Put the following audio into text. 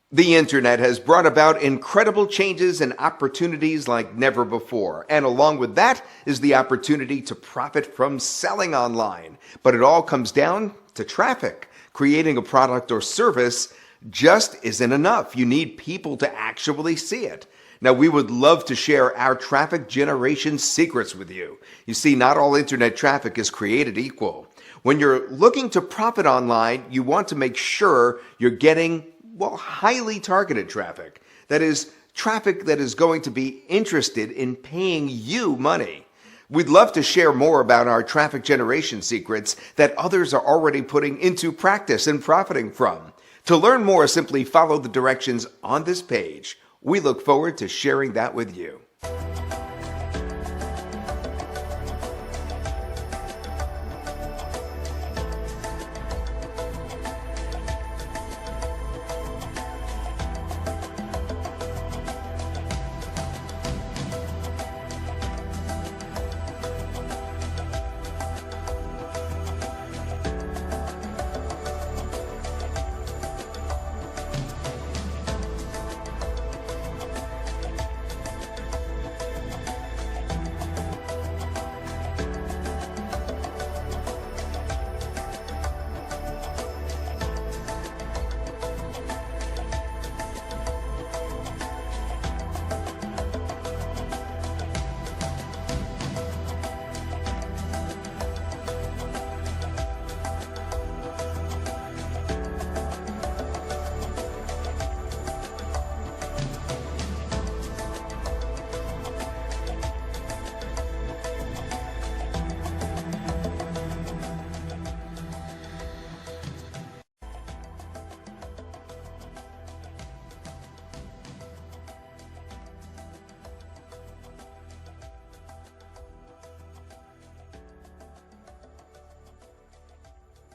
The internet has brought about incredible changes and opportunities like never before. And along with that is the opportunity to profit from selling online. But it all comes down to traffic. Creating a product or service just isn't enough. You need people to actually see it. Now, we would love to share our traffic generation secrets with you. You see, not all internet traffic is created equal. When you're looking to profit online, you want to make sure you're getting highly targeted traffic. That is, traffic that is going to be interested in paying you money. We'd love to share more about our traffic generation secrets that others are already putting into practice and profiting from. To learn more, simply follow the directions on this page. We look forward to sharing that with you.